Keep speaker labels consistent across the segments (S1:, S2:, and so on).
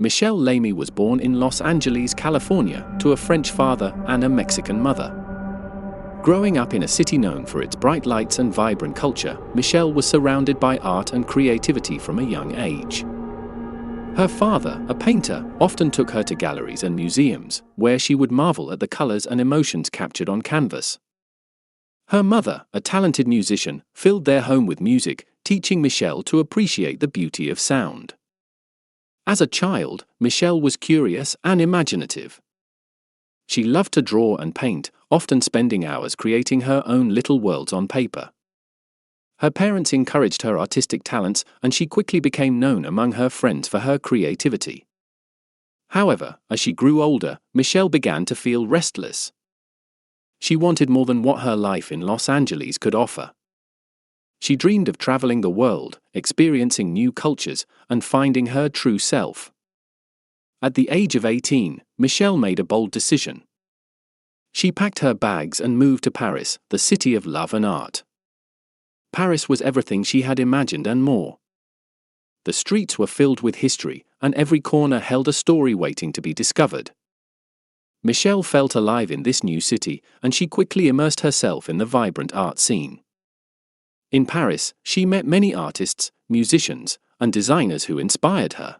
S1: Michelle Lamy was born in Los Angeles, California, to a French father and a Mexican mother. Growing up in a city known for its bright lights and vibrant culture, Michelle was surrounded by art and creativity from a young age. Her father, a painter, often took her to galleries and museums, where she would marvel at the colors and emotions captured on canvas. Her mother, a talented musician, filled their home with music, teaching Michelle to appreciate the beauty of sound. As a child, Michelle was curious and imaginative. She loved to draw and paint, often spending hours creating her own little worlds on paper. Her parents encouraged her artistic talents, and she quickly became known among her friends for her creativity. However, as she grew older, Michelle began to feel restless. She wanted more than what her life in Los Angeles could offer. She dreamed of traveling the world, experiencing new cultures, and finding her true self. At the age of 18, Michelle made a bold decision. She packed her bags and moved to Paris, the city of love and art. Paris was everything she had imagined and more. The streets were filled with history, and every corner held a story waiting to be discovered. Michelle felt alive in this new city, and she quickly immersed herself in the vibrant art scene. In Paris, she met many artists, musicians, and designers who inspired her.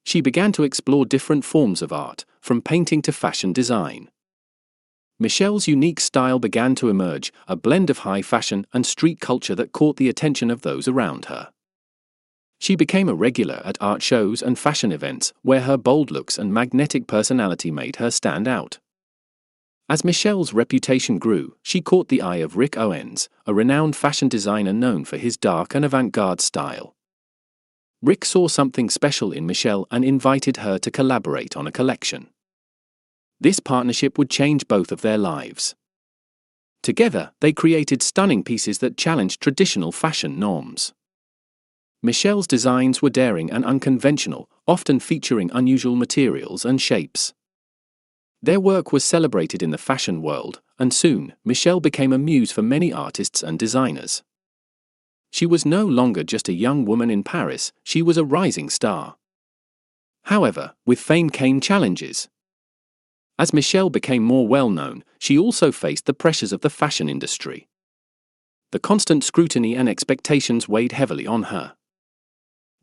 S1: She began to explore different forms of art, from painting to fashion design. Michelle's unique style began to emerge, a blend of high fashion and street culture that caught the attention of those around her. She became a regular at art shows and fashion events, where her bold looks and magnetic personality made her stand out. As Michelle's reputation grew, she caught the eye of Rick Owens, a renowned fashion designer known for his dark and avant-garde style. Rick saw something special in Michelle and invited her to collaborate on a collection. This partnership would change both of their lives. Together, they created stunning pieces that challenged traditional fashion norms. Michelle's designs were daring and unconventional, often featuring unusual materials and shapes. Their work was celebrated in the fashion world, and soon, Michelle became a muse for many artists and designers. She was no longer just a young woman in Paris, she was a rising star. However, with fame came challenges. As Michelle became more well-known, she also faced the pressures of the fashion industry. The constant scrutiny and expectations weighed heavily on her.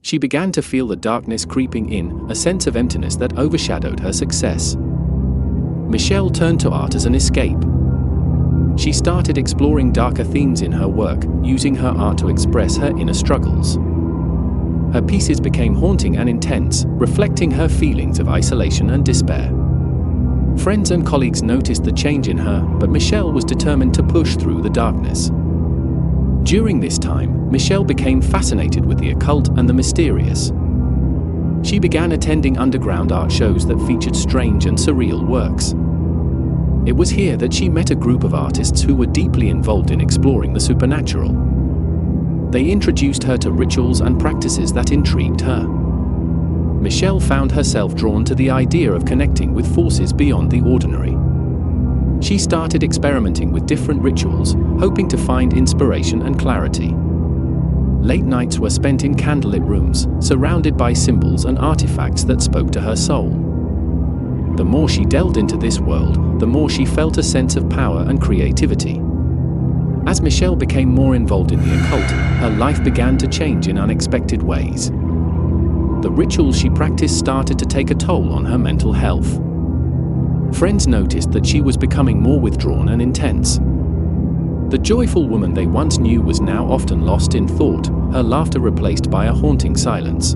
S1: She began to feel the darkness creeping in, a sense of emptiness that overshadowed her success. Michelle turned to art as an escape. She started exploring darker themes in her work, using her art to express her inner struggles. Her pieces became haunting and intense, reflecting her feelings of isolation and despair. Friends and colleagues noticed the change in her, but Michelle was determined to push through the darkness. During this time, Michelle became fascinated with the occult and the mysterious. She began attending underground art shows that featured strange and surreal works. It was here that she met a group of artists who were deeply involved in exploring the supernatural. They introduced her to rituals and practices that intrigued her. Michelle found herself drawn to the idea of connecting with forces beyond the ordinary. She started experimenting with different rituals, hoping to find inspiration and clarity. Late nights were spent in candlelit rooms, surrounded by symbols and artifacts that spoke to her soul. The more she delved into this world, the more she felt a sense of power and creativity. As Michelle became more involved in the occult, her life began to change in unexpected ways. The rituals she practiced started to take a toll on her mental health. Friends noticed that she was becoming more withdrawn and intense. The joyful woman they once knew was now often lost in thought, her laughter replaced by a haunting silence.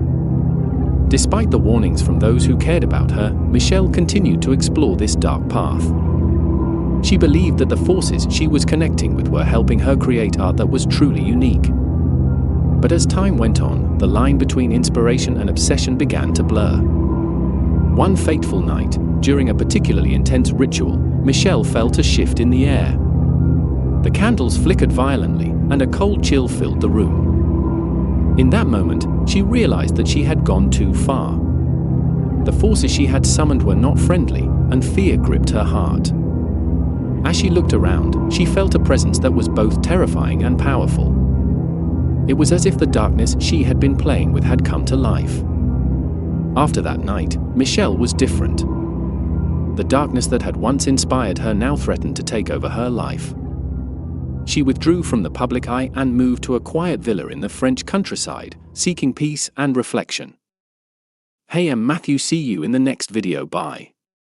S1: Despite the warnings from those who cared about her, Michelle continued to explore this dark path. She believed that the forces she was connecting with were helping her create art that was truly unique. But as time went on, the line between inspiration and obsession began to blur. One fateful night, during a particularly intense ritual, Michelle felt a shift in the air. The candles flickered violently, and a cold chill filled the room. In that moment, she realized that she had gone too far. The forces she had summoned were not friendly, and fear gripped her heart. As she looked around, she felt a presence that was both terrifying and powerful. It was as if the darkness she had been playing with had come to life. After that night, Michelle was different. The darkness that had once inspired her now threatened to take over her life. She withdrew from the public eye and moved to a quiet villa in the French countryside, seeking peace and reflection. Hey, I'm Matthew. See you in the next video. Bye.